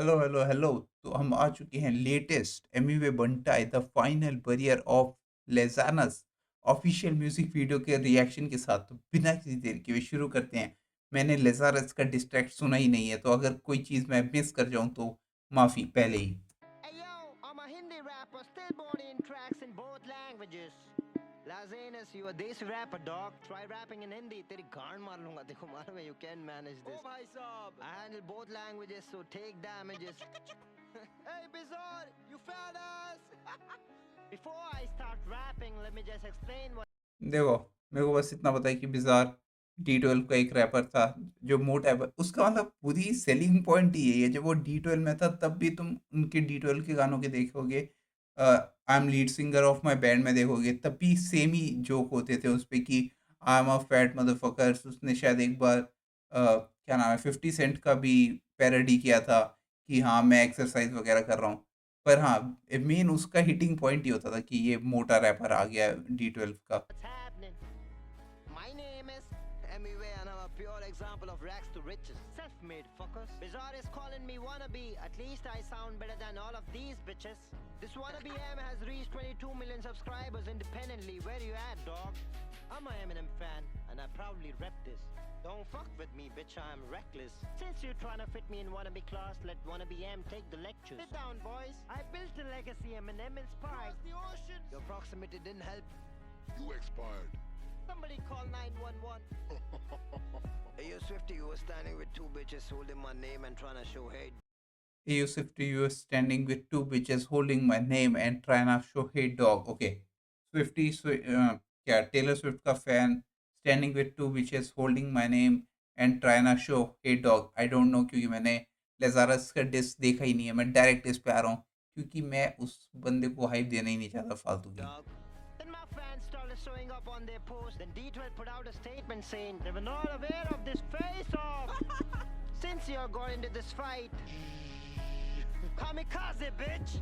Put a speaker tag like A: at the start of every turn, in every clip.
A: Hello, hello, hello. तो हम आ चुके हैं latest Emiway Bantai the final barrier of लेज़ानस ऑफिशियल म्यूजिक वीडियो के रिएक्शन के साथ। तो बिना किसी देर के हुए शुरू करते हैं। मैंने लेज़ारस का डिस्ट्रैक्ट सुना ही नहीं है, तो अगर कोई चीज़ मैं मिस कर जाऊँ तो माफ़ी पहले ही।
B: Hey yo, I'm a Hindi rapper, still boarding tracks in both languages. Lazanis, you a desi rapper, dog. Try rapping in Hindi, तेरी गांड मार लूंगा देखो मालूम है, you can manage this. Oh भाई साहब, I handle both languages, so take damages. Hey Bizarre, you fat ass. Before I start rapping, let me just explain what.
A: देखो, मेरे को बस इतना पता है कि बिज़ार डी12 का एक रैपर था, जो मोटा है। उसका मतलब पूरी सेलिंग पॉइंट ही यही है। जब वो डी12 में था तब भी तुम उनके डी12 के गानों के देखोगे, I am lead singer of my band में देखोगे, तब भी सेम ही जोक होते थे उस पे कि I am a fat motherfuckers. उसने शायद एक बार क्या नाम है 50 सेंट का भी पैरोडी किया था कि हाँ, मैं एक्सरसाइज़ वगैरह कर रहा हूँ। पर हाँ, मेन उसका हिटिंग पॉइंट ही होता था कि ये मोटा रैपर आ गया है डी12 का।
B: What's happening? My name is MUA and I'm a pure example of rags to riches. Self-made fuckers. Bizarre is calling me wannabe. At least I sound better than all of these bitches. This wannabe M has reached 22 million subscribers independently. Where you at, dog? I'm a Eminem fan and I proudly rep this. Don't fuck with me, bitch, I'm reckless. Since you're trying to fit me in wannabe class, let wannabe M take the lectures. Sit down, boys. I built a legacy Eminem inspired. Across the ocean. Your proximity didn't help.
C: You expired.
B: Somebody call 911. Hey, yo, Swifty, you were standing with two bitches holding my name and trying to show hate.
A: Hey Yusuf, to you standing with two bitches holding my name and trying to show hey dog. Okay, क्या Taylor Swift का fan standing with two bitches holding my name and trying to show hey dog. I don't know, क्योंकि मैंने लेज़ारस का dish देखा ही नहीं है। मैं direct dish पे आ रहा हूँ क्योंकि मैं उस बंदे को हाइप देना ही नहीं चाहता फालतू की।
B: Dog. Then my fans started showing up on their post. Then D12 put out a statement saying they were not aware of this face-off. Since you're going into this fight, kamikaze, bitch.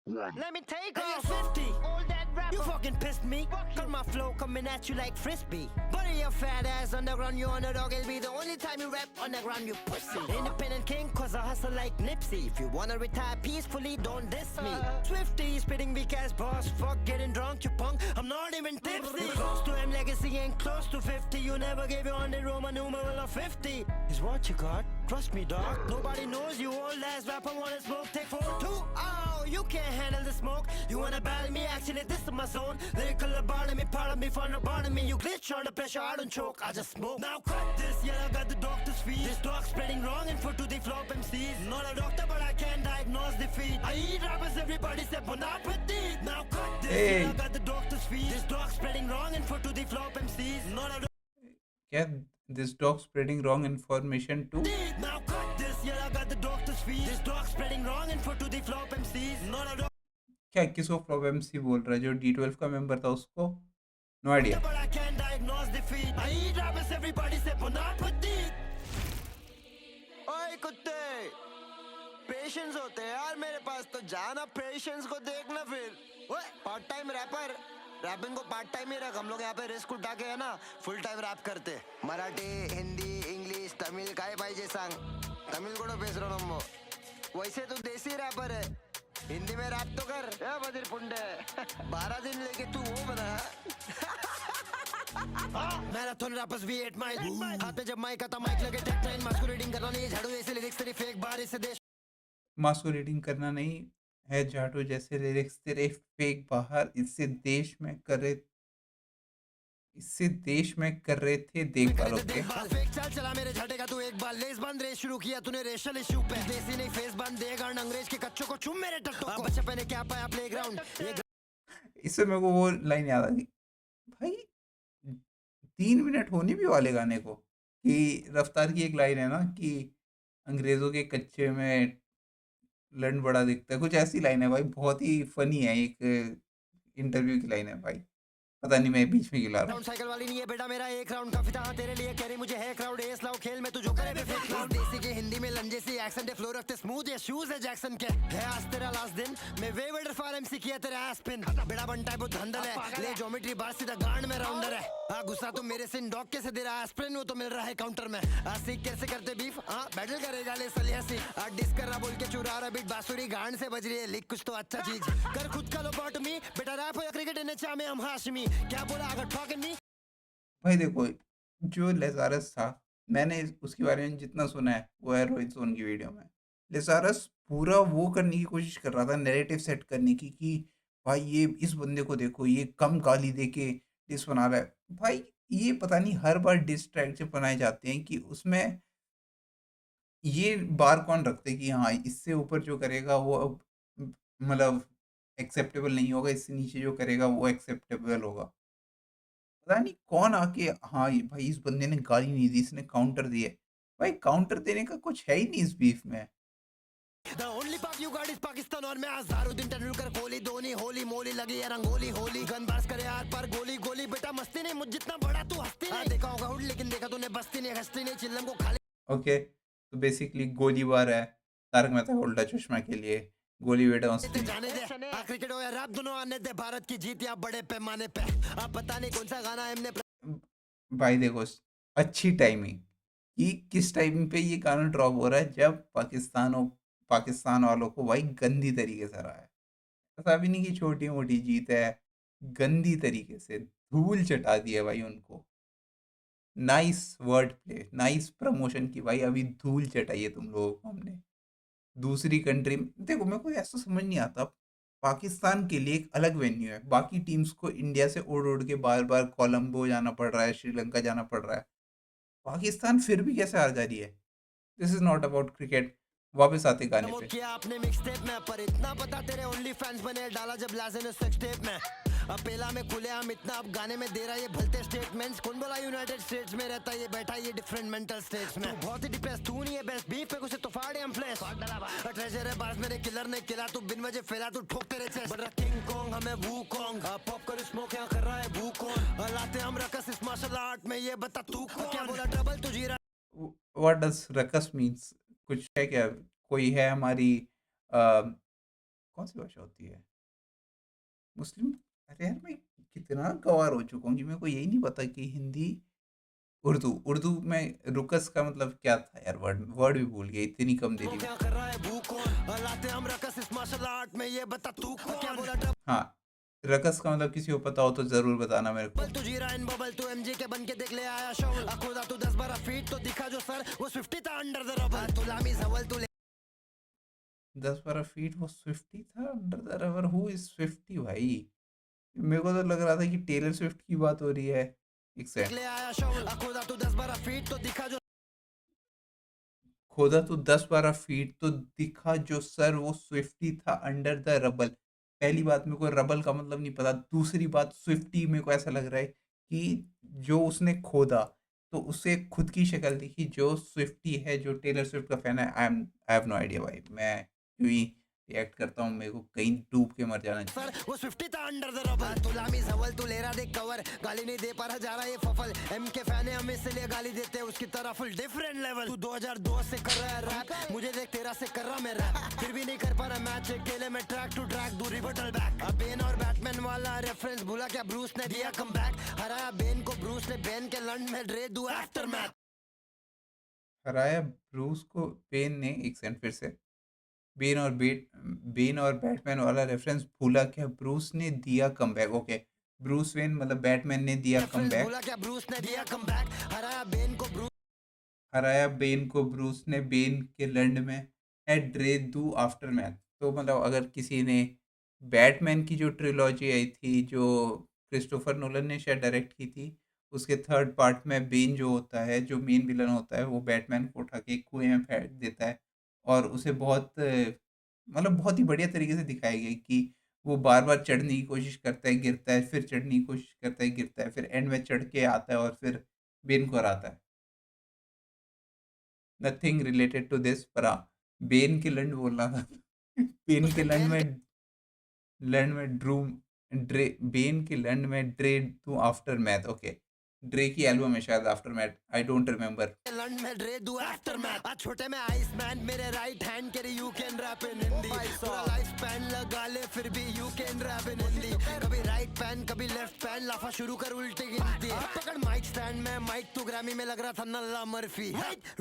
B: Let me take
D: Hey,
B: off.
D: yo, 50.
B: All that rap.
D: You fucking pissed me. Got my flow coming at you like frisbee. Bury your fat ass underground, you underdog. It'll be the only time you rap underground, you pussy. Independent king, cause I hustle like Nipsey. If you wanna retire peacefully, don't diss me. Swifty, spitting weak ass boss. Fuck getting drunk, you punk. I'm not even tipsy. Close to M legacy and close to 50. You never gave your 100 Roman numeral of 50. Is what you got. Trust me, dog. Nobody knows you. Old ass rapper wanna smoke. Take 4-2. Oh, you can't handle the smoke. You wanna battle me? Actually, this is my zone. Lyrical about me, part of me, fun about me. You glitch under pressure, I don't choke. I just smoke. Now cut this, yeah, I got the doctor's feet. This dog spreading wrong info to the flop MCs. Not a doctor, but I can diagnose defeat. I eat rappers, everybody said bon appetit. Now cut this, yeah, I got the doctor's feet. This dog spreading wrong info to the flop MCs. Not a
A: क्या this dog spreading wrong information too?
D: Now cut this, yeah, I got the doctor's feet. This dog spreading wrong info to the flop MCs. Not a
A: क्या किसको problem सी बोल रहा है? जो डी12 का member था उसको? No idea.
D: but I can diagnose defeat. I eat rappers, everybody say bon appetit. ओए कुत्ते, पेशेंस होते हैं यार मेरे पास, तो जाना पेशेंस को देखना फिर। ओए पार्ट टाइम रैपर, रैपिंग को पार्ट टाइम ही रख। हम लोग यहाँ पे रिस्क उठा के है ना फुल टाइम रैप करते। मराठी, हिंदी, इंग्लिश, तमिल काय पाहिजे सांग। तमिल को पेसरो नम्बो। वैसे तो देसी रैपर है, हिंदी में रैप तो कर। ए बदिर पुंडे, 12 दिन लेके तू वो बना। मैराथन रैपर्स V8 माइक, हाथ में जब माइक आता माइक लगे टेक 9 मास्को रीडिंग करना नहीं झाड़ू ऐसे लिरिक्स तेरी फेक बारिश से देश
A: मास्को रीडिंग करना नहीं है जाटो जैसे लिरिक्स तेरे फेक बाहर, इससे देश में कर रहे थे देखभाल। ओके,
D: फेक चाल चला मेरे झटे का तू एक बार लेस बंद रेस शुरू किया तूने रेशल इशू पे देसी नहीं फेस बंद देगा अंग्रेज के कच्चों को चुम मेरे टट्टू को बच्चे पहने क्या पाया प्लेग्राउंड ये
A: इससे मेरे को वो लाइन याद आ गई भाई। 3 मिनट होने भी वाले गाने को, कि रफ्तार की एक लाइन है ना कि अंग्रेजों के कच्चे में लंड बड़ा दिखता है, कुछ ऐसी लाइन है भाई। बहुत ही फनी है, एक इंटरव्यू की लाइन है भाई। पता नहीं मैं बीच में क्यों ला रहा हूँ।
D: राउंड साइकिल वाली नहीं है बेटा मेरा एक राउंड काफी था तेरे लिए कह रही मुझे है क्राउड एस लाओ खेल में तू जो करे बे फेक क्लाउड देसी के हिंदी में लंजे सी एक्सेंट है फ्लो रखते स्मूथ ये शूज है जैक्सन के है आज तेरा लास्ट दिन मैं वे वेडर फॉर एमसी किया तेरा एस पिन बेड़ा बन टाइप धंधल है ले ज्योमेट्री बार सीधा गांड में राउंडर है आ गुस्सा तो मेरे सिन डॉग के से दे रहा एस्प्रिन वो तो मिल रहा है काउंटर में आ सीख कैसे करते बीफ हां बैटल करेगा ले सलियासी आ डिस कर रहा बोल के चुरा रहा बीट बांसुरी गांड से बज रही है लिख कुछ तो अच्छा चीज कर खुद का लो बॉट मी बेटा रैप हो या क्रिकेट नेचा में हम हाशमी क्या बोला अगर टॉकिंग मी
A: भाई देखो, जो लेज़ारस था, मैंने उसके बारे में जितना सुना है, वो है रोहित सोन की वीडियो में। लेज़ारस पूरा वो करने की कोशिश कर रहा था, नैरेटिव सेट करने की कि भाई ये इस बंदे को देखो, ये कम गाली दे के डिस बना रहा है। भाई ये पता नहीं हर बार डिस ट्रैक जब बनाए जाते हैं कि उसमें ये बार कौन रखते हैं कि हाँ, इससे ऊपर जो करेगा वो अब मतलब एक्सेप्टेबल नहीं होगा, इससे नीचे जो करेगा वो एक्सेप्टेबल होगा। पता नहीं कौन आके हाँ, ये भाई इस बंदे ने गाली नहीं दी, इसने काउंटर दिया है। भाई काउंटर देने का कुछ है ही नहीं इस बीफ में।
D: The only park you got is Pakistan और मैं अज़हरुद्दीन तेंदुलकर कोहली धोनी होली मोली लगी है रंगोली होली गन बार्स करे आर पार गोली गोली बेटा मस्ती नहीं मुझ जितना बड़ा तू हस्ती नहीं देखा होगा हुड लेकिन देखा तूने बस्ती नहीं हस्ती नहीं चिल्लम को खाली
A: ओके, तो बेसिकली गोलीबार है तारक मेहता का उल्टा चश्मा के लिए। गोली बेटा
D: ते
A: उसकी
D: जाने दे आ क्रिकेट हो या रैप दोनों आने दे भारत की जीत या बड़े पैमाने पे अब पता नहीं कौन सा गाना हमने
A: भाई देखो, अच्छी टाइमिंग कि किस टाइम पे ये गाना ड्रॉप हो रहा है जब पाकिस्तान वालों को भाई गंदी तरीके से हराया है। ऐसा भी नहीं कि छोटी मोटी जीत है, गंदी तरीके से धूल चटा दिया भाई उनको। Nice word play, nice promotion की भाई अभी धूल चटाई है तुम लोगों को हमने। दूसरी कंट्री में देखो, मेरे को ऐसा समझ नहीं आता, पाकिस्तान के लिए एक अलग वेन्यू है, बाकी टीम्स को इंडिया से उड़ उड़ के बार बार कोलंबो जाना पड़ रहा है, श्रीलंका जाना पड़ रहा है, पाकिस्तान फिर भी कैसे हार जा रही है। This is not about cricket. वापस आते गाने
D: प्रमोट
A: पे।
D: किया आपने मिक्सटेप में पर इतना पता तेरे ओनली फैंस बने डाला जब लाजे ने सेक्स टेप में अब पेला में खुले हम इतना अब गाने में दे रहा ये भलते स्टेटमेंट्स कौन बोला यूनाइटेड स्टेट्स में रहता ये बैठा ये डिफरेंट मेंटल स्टेट्स में तू बहुत ही डिप्रेस तू नहीं है बेस्ट बीफ पे कुछ तो फाड़े हम फ्लैश ट्रेजर है बाज मेरे किलर ने किला तू बिन वजह फैला तू ठोक तेरे चेस्ट बड़ा किंग कॉन्ग हमें वू कॉन्ग पॉप कर स्मोक यहाँ कर रहा है वू कौन लाते हम रकस इस मार्शल आर्ट में ये बता तू क्या बोला ट्रबल तू जी रहा
A: व्हाट डज रकस मीन्स? कुछ है क्या? कोई है हमारी कौन सी भाषा होती है मुस्लिम? अरे यार मैं कितना गवार हो चुका हूँ कि मेरे को यही नहीं पता कि हिंदी उर्दू उर्दू में रुकस का मतलब क्या था यार। वर्ड वर्ड भी भूल गया, इतनी कम देरी में।
D: क्या कर रहा है वू कौन लाते हम रकस इस मार्शल आर्ट में ये बता तू क्या बोला ट्रबल
A: हाँ, रकस का मतलब किसी को पता हो तो जरूर बताना मेरे को।
D: तू जी रहा इन बबल तू एमजी के बन के देख ले आया शो खुदा तू 10-12 फीट तो दिखा जो सर वो 50 था अंडर द रबर तू लामी सवल तू
A: 10-12 फीट वो स्विफ्टी था under the rubber. Who is Swiftie भाई? मेरे को तो लग रहा था कि टेलर स्विफ्ट की बात हो रही है। एक
D: देख
A: सेकंड।
D: ले आया शो खुदा तू 10-12 फीट तो दिखा जो
A: खोदा तो 10-12 फीट तो दिखा जो सर वो स्विफ्टी था अंडर द रबल। पहली बात, मेरे को रबल का मतलब नहीं पता। दूसरी बात, स्विफ्टी मेरे को ऐसा लग रहा है कि जो उसने खोदा तो उसे खुद की शक्ल दिखी जो स्विफ्टी है, जो टेलर स्विफ्ट का फैन है। आई हैव नो आइडिया भाई, मैं क्यों ही रिएक्ट करता हूँ, मेरे को कहीं डूब के मर जाना चाहिए।
D: सर वो 50 था अंडर द रबर तू लामी सवल तू ले रहा देख कवर गाली नहीं दे पा रहा जा रहा ये फफल एम के फैन है हम इसलिए गाली देते हैं उसकी तरह फुल डिफरेंट लेवल तू 2002 से कर रहा है रैप मुझे देख तेरा से कर रहा मैं रैप फिर भी नहीं कर पा रहा मैच अकेले में ट्रैक टू ट्रैक दूरी बटल बैक अब बेन और बैटमैन वाला रेफरेंस भूला क्या ब्रूस ने दिया कमबैक हराया बेन को ब्रूस ने बेन के लंड में ड्रे दू आफ्टर मैच
A: हराया ब्रूस को पेन ने। एक सेकंड फिर से। बेन और बैटमैन वाला रेफरेंस भूला क्या ब्रूस ने दिया कमबैक। ओके, ब्रूस वेन मतलब बैटमैन ने दिया कमबैक।
D: भूला क्या ब्रूस ने दिया कमबैक हराया बेन को ब्रूस
A: हराया बेन को ब्रूस ने बेन के लंड में एट ड्रे दू आफ्टर मैथ। तो मतलब अगर किसी ने बैटमैन की जो ट्रिलॉजी आई थी जो क्रिस्टोफर नोलन ने शायद डायरेक्ट की थी, उसके थर्ड पार्ट में बेन जो होता है, जो मेन विलन होता है, वो बैटमैन को उठा के कुएं में फेंक देता है और उसे बहुत मतलब बहुत ही बढ़िया तरीके से दिखाया गया है कि वो बार बार चढ़ने की कोशिश करता है, गिरता है, फिर चढ़ने की कोशिश करता है, गिरता है, फिर एंड में चढ़ के आता है और फिर बेन को हराता है। नथिंग रिलेटेड टू दिस, पर हाँ, बेन के लंड बोलना था। बेन के लंड में ड्रू ड्रे बेन के लैंड में ड्रे टू आफ्टर मैथ। ओके, ड्रे की एल्बम है शायद aftermath, I don't remember.
D: लंड में ड्रे डू आफ्टर मैथ। आज छोटे में आइस मैन मेरे राइट हैंड के you can rap in Hindi. पूरा लाइफ स्पैन लगा ले फिर भी you can rap in Hindi. कभी राइट पैन कभी लेफ्ट पैन लाफा शुरू कर उल्टी गिनती। पकड़ माइक स्टैंड में माइक तो ग्रैमी में लग रहा था नल्ला Murphy.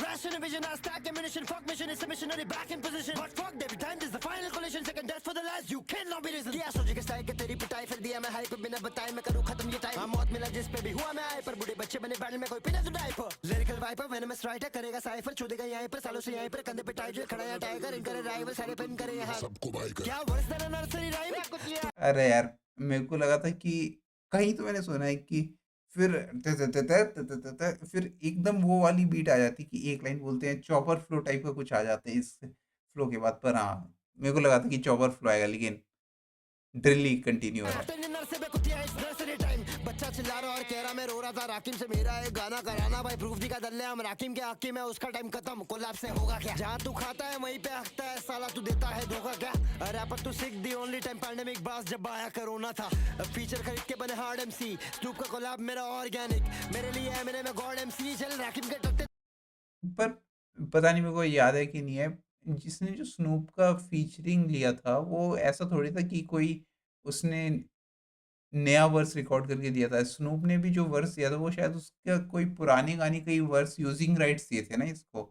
D: Ration vision I stack ammunition fuck mission is a missionary back in position but fuck every time this is the final collision second death for the last you cannot be risen। क्या सोचे के style के तेरी पिटाई फिर दिया मैं hype बिना बताए मैं करूँ खत्म ये टाइम। मौत मिला जिस पे भी हुआ मैं आए पर बूढ़े बच्चे बने बैटल में कोई पिना तो diaper. Lyrical viper venomous writer करेगा साइफर चूदेगा यहीं पर सालों से यहीं पर कंधे पे टाइगर खड़ा है टाइगर इनकर राइवल सारे पिन करे यहाँ
C: सबको भाई कर
D: क्या वर्ष देना नर्सरी राइम कुछ ये।
A: अरे यार, मेरे को लगा था कि कहीं तो मैंने सुना है कि फिर फिर एकदम वो वाली बीट आ जाती कि एक लाइन बोलते हैं, चॉपर फ्लो टाइप का कुछ आ जाता है इस फ्लो के बाद। पर हाँ, मेरे को लगा था कि चॉपर फ्लो आएगा, लेकिन ड्रिल ही कंटिन्यू है।
D: बच्चा चिल्ला रहा और कह रहा मैं रो रहा था राकिम से मेरा एक गाना कराना भाई प्रूफ दिखा दल्ले हम राकिम के हकी में उसका टाइम खत्म कोलैप्स से होगा क्या। जहाँ तू खाता है वहीं पे हकता है साला तू देता है धोखा क्या। रैपर तू सिक दी ओनली टाइम पैंडेमिक बास जब आया कोरोना था। फीचर खरीद के बने हार्ड एमसी स्नूप का कोलैब मेरा ऑर्गेनिक मेरे लिए है मैंने मैं गॉड एमसी चल राकिम के टट्टे।
A: पर पता नहीं मेरे को याद है कि नहीं है, जिसने जो स्नूप का फीचरिंग लिया था वो ऐसा थोड़ी था कि कोई उसने नया वर्स रिकॉर्ड करके दिया था। स्नूप ने भी जो वर्स दिया था वो शायद उसका कोई पुराने गाने का ही वर्स यूजिंग राइट्स दिए थे ना इसको।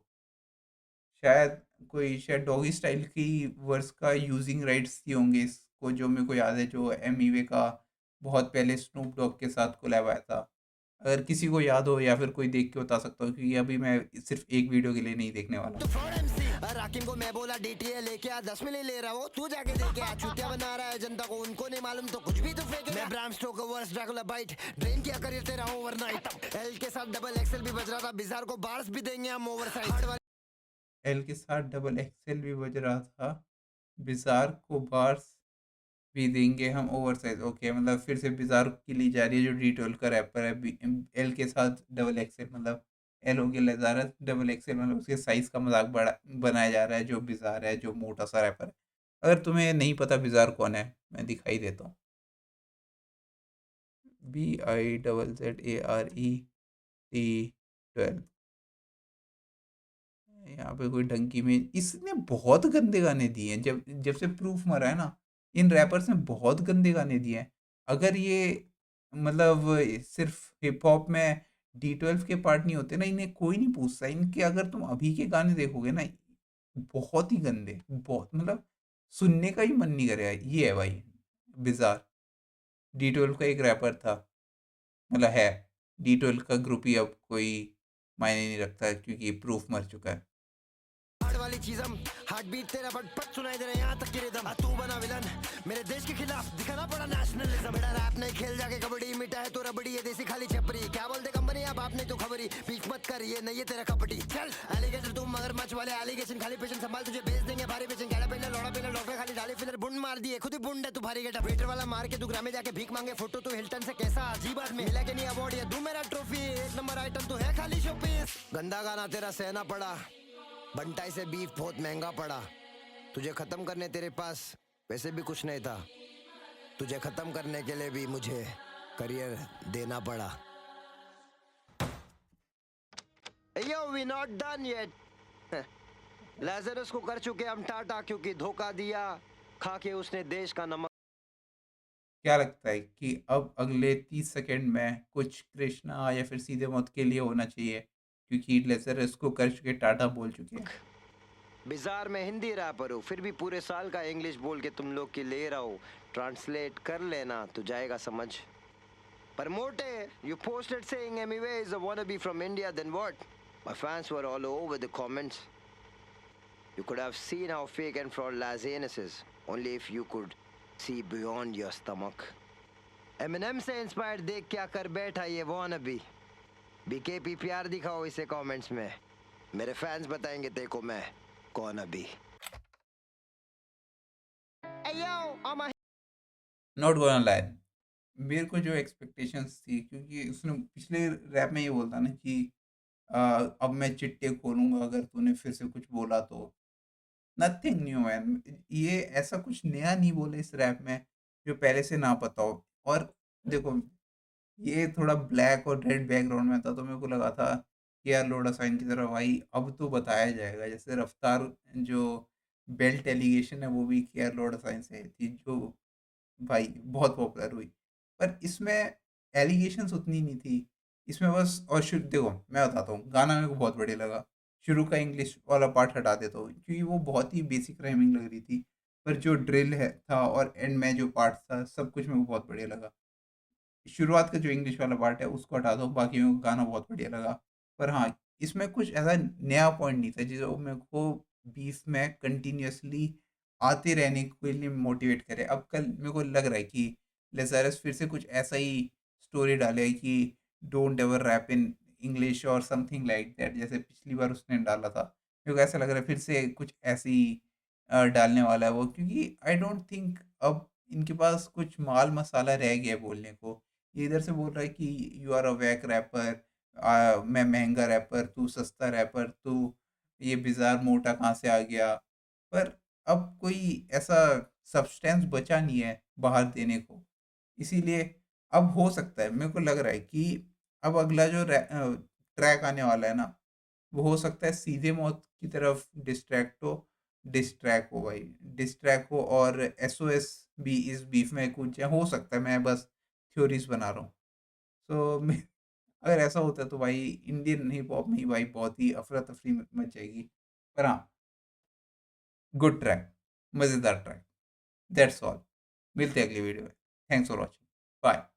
A: शायद कोई शायद डॉगी स्टाइल की वर्स का यूजिंग राइट्स दिए होंगे इसको, जो मेरे को याद है, जो एमिवे का बहुत पहले स्नूप डॉग के साथ कोलैब आया था। अगर किसी को याद हो या फिर कोई देख के बता सकता हो, क्योंकि अभी मैं सिर्फ एक वीडियो के लिए नहीं देखने वाला।
D: राकिम को मैं बोला डीटीए लेके आ 10 मिली ले रहा हूँ तू जाके देखे आ चूतिया बना रहा है जनता को उनको नहीं मालूम तो कुछ भी तो फेंके। मैं Bram Stoker verse Dracula bite drain किया करियर तेरा ओवरनाइट। एल के साथ डबल एक्सेल भी बज रहा था बिजार को बार्स भी देंगे हम ओवरसाइड।
A: एल के साथ डबल एक्सेल भी बज रहा था, बिजार को बार्स भी देंगे हम ओवरसाइज। ओके, मतलब फिर से बिजार की ली जा रही है जो डी12 का रैपर है। एल के साथ डबल एक्सेल मतलब एल हो गया लजारस, डबल एक्सेल मतलब उसके साइज का मजाक बड़ा बनाया जा रहा है जो बिजार है, जो मोटा सा रैपर है। अगर तुम्हें नहीं पता बिजार कौन है, मैं दिखाई देता हूँ। BIZZARET12। यहाँ पे कोई ढंग की में इसने बहुत गंदे गाने दिए हैं। जब जब से प्रूफ मरा है ना, इन रैपर्स ने बहुत गंदे गाने दिए हैं। अगर ये मतलब सिर्फ हिप हॉप में D12 के पार्ट नहीं होते ना, इन्हें कोई नहीं पूछता। इनके अगर तुम अभी के गाने देखोगे ना, बहुत ही गंदे, बहुत मतलब सुनने का ही मन नहीं करेगा। ये है भाई बिजार, D12 का एक रैपर था, मतलब है। D12 का ग्रुप ही अब कोई मायने नहीं रखता है क्योंकि प्रूफ मर चुका है।
D: वाली चीज हम हार्ट बीट तेरा बट पट सुनाई दे रहा है यहाँ तक कि रिदम। तू बना विलन मेरे देश के खिलाफ दिखाना पड़ा नेशनलिज्म। मेरा रैप नहीं खेल जाके कबड्डी मिटा है तो रबड़ी ये देसी खाली छपरी। क्या बोलते कंपनी अब आपने तो खबरी पीछ मत कर ये नहीं है तेरा कपटी। चल एलिगेटर तुम मगर मच वाले एलिगेशन खाली पेशेंट संभाल तुझे भेज देंगे भारी पेशेंट। कैला पहले लौड़ा पहले डॉक्टर खाली डाले फिलर बुंड मार दिए खुद ही बुंड है तू भारी गेटा। वेटर वाला मार के तू ग्राम में जाके भीख मांगे फोटो तू हिल्टन से कैसा अजीब आदमी। मिला के नहीं अवार्ड ये दू मेरा ट्रॉफी एक नंबर आइटम तो है खाली शोपीस। गंदा गाना तेरा सहना पड़ा बंटाई से बीफ बहुत महंगा पड़ा। तुझे खत्म करने तेरे पास वैसे भी कुछ नहीं था। तुझे खत्म करने के लिए भी मुझे करियर देना पड़ा। Yo, we not done yet. लाज़रस को कर चुके हम टाटा क्योंकि धोखा दिया खा के उसने देश का नमक।
A: क्या लगता है कि अब अगले 30 सेकंड में कुछ कृष्णा या फिर सीधे मौत के लिए होना चाहिए, क्योंकि लेजरस को कर चुके टाटा बोल चुके हैं।
D: बिजार में हिंदी रैपर हूँ फिर भी पूरे साल का इंग्लिश बोल के तुम लोग की ले रहा हूँ। ट्रांसलेट कर लेना तो जाएगा समझ। पर मोटे you posted saying MUA is a wannabe from India, then what? My fans were all over the comments. You could have seen how fake and fraud Lazanis is, only if you could see beyond your stomach. Eminem से inspired देख क्या कर बैठा ये wannabe. BKP प्यार दिखाओ इसे comments में। मेरे फैंस बताएंगे देखो मैं कौन अभी।
A: नॉट गोना लाई, मेरे को जो एक्सपेक्टेशंस थी, क्योंकि उसने पिछले रैप में ये बोलता ना कि अब मैं चिट्टे खोलूंगा अगर तूने फिर से कुछ बोला तो। नथिंग न्यू मैन, ये ऐसा कुछ नया नहीं बोले इस रैप में। जो पहले से ना पता हो। और देखो, ये थोड़ा ब्लैक और रेड बैकग्राउंड में था, तो मेरे को लगा था कि यार लोडा साइन की तरह भाई अब तो बताया जाएगा। जैसे रफ्तार जो बेल्ट एलिगेशन है वो भी केआर लोडा साइन से थी, जो भाई बहुत पॉपुलर हुई। पर इसमें एलिगेशंस उतनी नहीं थी। इसमें बस, और शुरू देखो मैं बताता हूँ, गाना मेरे को बहुत बढ़िया लगा। शुरू का इंग्लिश वाला पार्ट हटा देता हूँ क्योंकि वो बहुत ही बेसिक राइमिंग लग रही थी। पर जो ड्रिल है था और एंड में जो पार्ट था, सब कुछ मेरे को बहुत बढ़िया लगा। शुरुआत का जो इंग्लिश वाला पार्ट है उसको हटा दो, बाकी मेरे को गाना बहुत बढ़िया लगा। पर हाँ, इसमें कुछ ऐसा नया पॉइंट नहीं था जो मेरे को बीफ में कंटिन्यूअसली आते रहने के लिए मोटिवेट करे। अब कल मेरे को लग रहा है कि लेज़ारस फिर से कुछ ऐसा ही स्टोरी डाले कि don't ever rap in English और समथिंग लाइक दैट, जैसे पिछली बार उसने डाला था। मेरे को ऐसा लग रहा है फिर से कुछ ऐसी डालने वाला है वो, क्योंकि आई डोंट थिंक अब इनके पास कुछ माल मसाला रह गया है बोलने को। ये इधर से बोल रहा है कि यू आर अ वैक रैपर, मैं महंगा रैपर, तू सस्ता रैपर, तू ये बिजार मोटा कहाँ से आ गया। पर अब कोई ऐसा सब्सटेंस बचा नहीं है बाहर देने को। इसीलिए अब हो सकता है, मेरे को लग रहा है कि अब अगला जो ट्रैक आने वाला है ना, वो हो सकता है सीधे मौत की तरफ डिस्ट्रैक्ट हो भाई, डिस्ट्रैक्ट हो, और एसओएस भी इस बीफ में कुछ हो सकता है। मैं बस थ्योरीज बना रहा हूँ। सो अगर ऐसा होता है तो भाई इंडियन हिप हॉप में ही भाई बहुत ही अफरा तफरी मच जाएगी। पर हाँ, गुड ट्रैक, मज़ेदार ट्रैक। That's all. मिलते हैं अगली वीडियो में। Thanks for watching. बाय।